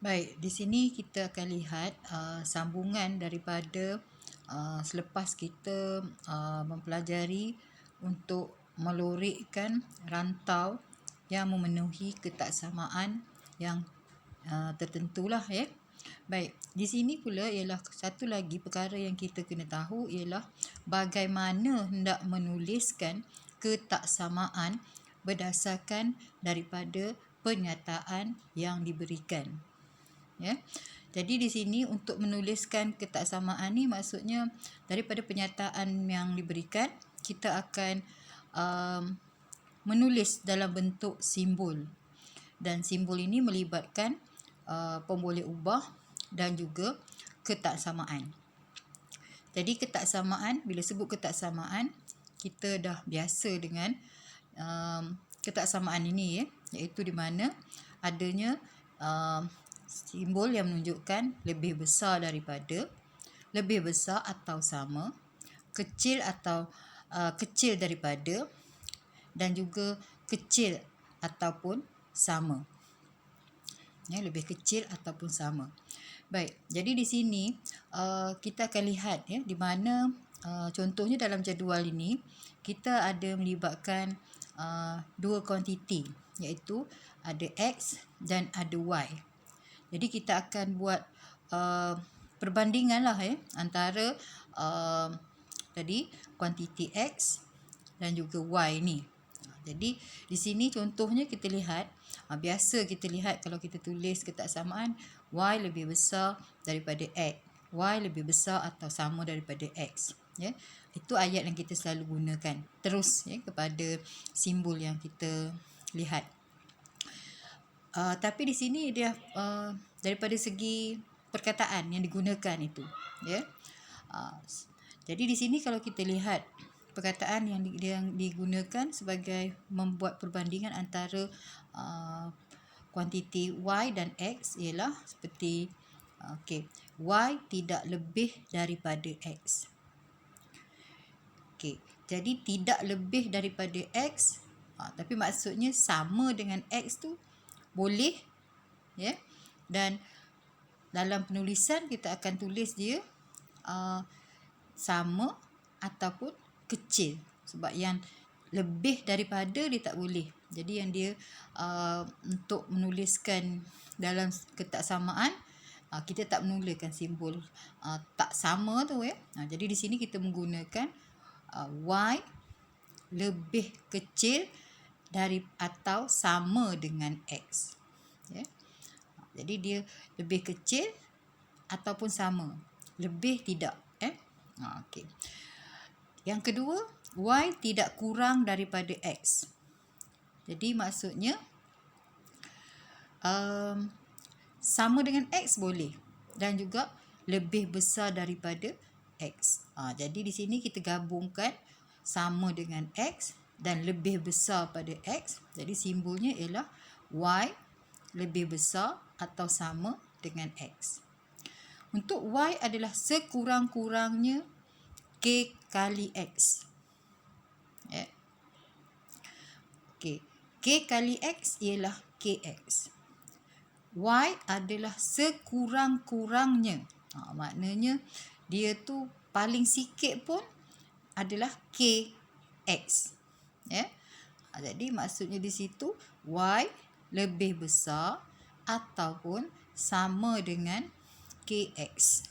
Baik, di sini kita akan lihat sambungan daripada selepas kita mempelajari untuk melorikkan rantau yang memenuhi ketaksamaan yang tertentulah ya. Baik, di sini pula ialah satu lagi perkara yang kita kena tahu ialah bagaimana hendak menuliskan ketaksamaan berdasarkan daripada pernyataan yang diberikan. Ya. Jadi di sini untuk menuliskan ketaksamaan ni maksudnya daripada pernyataan yang diberikan kita akan menulis dalam bentuk simbol, dan simbol ini melibatkan pemboleh ubah dan juga ketaksamaan. Jadi ketaksamaan, bila sebut ketaksamaan, kita dah biasa dengan ketaksamaan ini ya, iaitu di mana adanya simbol yang menunjukkan lebih besar daripada, lebih besar atau sama, kecil atau kecil daripada, dan juga kecil ataupun sama. Ya, lebih kecil ataupun sama. Baik, jadi di sini kita akan lihat ya, di mana contohnya dalam jadual ini kita ada melibatkan dua kuantiti, iaitu ada X dan ada Y. Jadi kita akan buat perbandingan lah ya, antara tadi kuantiti X dan juga Y ni. Jadi di sini contohnya kita lihat, biasa kita lihat kalau kita tulis ketaksamaan, Y lebih besar daripada X, Y lebih besar atau sama daripada X. Ya, itu ayat yang kita selalu gunakan terus ya, kepada simbol yang kita lihat. Tapi di sini dia daripada segi perkataan yang digunakan itu, ya. Jadi di sini kalau kita lihat perkataan yang digunakan sebagai membuat perbandingan antara kuantiti Y dan X ialah seperti Y tidak lebih daripada X. Jadi tidak lebih daripada X, tapi maksudnya sama dengan X tu boleh ya. Dan dalam penulisan kita akan tulis dia sama ataupun kecil, sebab yang lebih daripada dia tak boleh. Jadi yang dia untuk menuliskan dalam ketaksamaan, kita tak menuliskan simbol tak sama tu ya. Jadi di sini kita menggunakan Y lebih kecil dari atau sama dengan X. Ya. Jadi dia lebih kecil ataupun sama, lebih tidak. Okey. Yang kedua, Y tidak kurang daripada X. Jadi maksudnya sama dengan X boleh, dan juga lebih besar daripada X. Jadi di sini kita gabungkan sama dengan X dan lebih besar pada X. Jadi simbolnya ialah Y lebih besar atau sama dengan X. Untuk Y adalah sekurang-kurangnya K kali X. Ya. K kali X ialah KX. Y adalah sekurang-kurangnya. Maknanya dia tu paling sikit pun adalah KX. Ya. Jadi maksudnya di situ Y lebih besar ataupun sama dengan KX.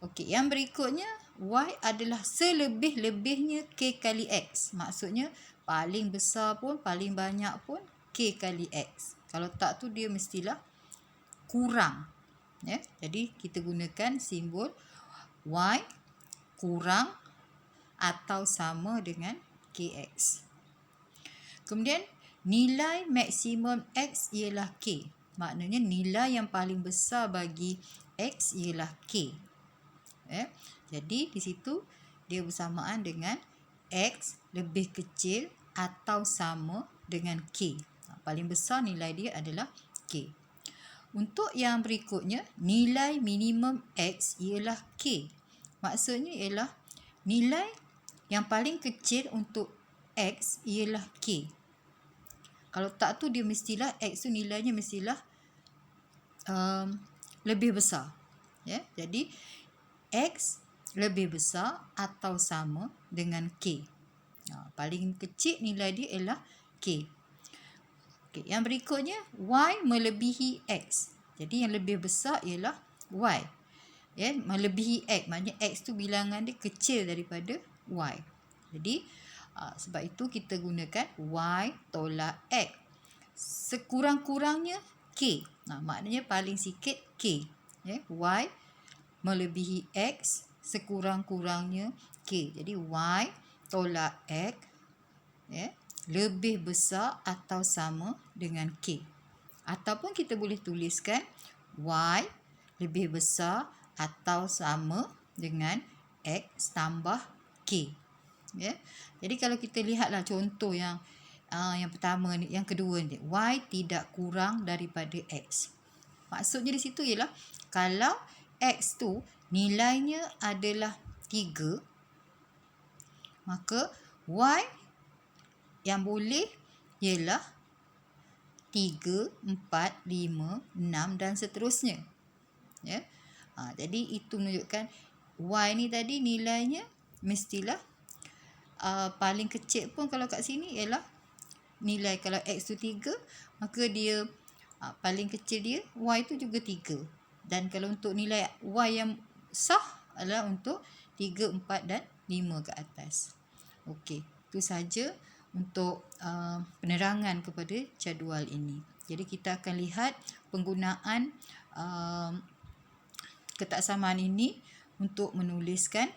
Okey, yang berikutnya Y adalah selebih-lebihnya K kali X. Maksudnya paling besar pun, paling banyak pun K kali X. Kalau tak tu dia mestilah kurang. Ya, jadi kita gunakan simbol Y kurang atau sama dengan KX. Kemudian nilai maksimum X ialah K. Maknanya nilai yang paling besar bagi X ialah K. Jadi di situ dia bersamaan dengan X lebih kecil atau sama dengan K. Paling besar nilai dia adalah K. Untuk yang berikutnya, nilai minimum X ialah K. Maksudnya ialah nilai yang paling kecil untuk X ialah K. Kalau tak tu dia mestilah X tu nilainya mestilah lebih besar. Ya, jadi X lebih besar atau sama dengan K. Paling kecil nilai dia ialah K. Okay, yang berikutnya Y melebihi X. Jadi yang lebih besar ialah Y. Ya, melebihi X. Maknanya X tu bilangan dia kecil daripada Y. Jadi sebab itu kita gunakan Y tolak X. Sekurang-kurangnya K. Maknanya paling sikit K. Ya, Y melebihi X, sekurang-kurangnya K. Jadi Y tolak X, ya, lebih besar atau sama dengan K. Ataupun kita boleh tuliskan Y lebih besar atau sama dengan X tambah K. Ya. Jadi kalau kita lihatlah contoh yang pertama ni, yang kedua ni, Y tidak kurang daripada X. Maksudnya di situ ialah kalau X tu nilainya adalah 3, maka Y yang boleh ialah 3, 4, 5, 6 dan seterusnya. Ya. Jadi itu menunjukkan Y ni tadi nilainya mestilah paling kecil pun kalau kat sini ialah nilai, kalau X tu 3, maka dia paling kecil dia Y tu juga 3. Dan kalau untuk nilai Y yang sah adalah untuk 3, 4 dan 5 ke atas. Okey, itu saja untuk penerangan kepada jadual ini. Jadi kita akan lihat penggunaan ketaksamaan ini untuk menuliskan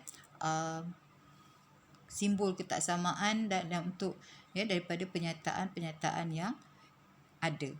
simbol ketaksamaan dan untuk daripada penyataan-penyataan yang ada.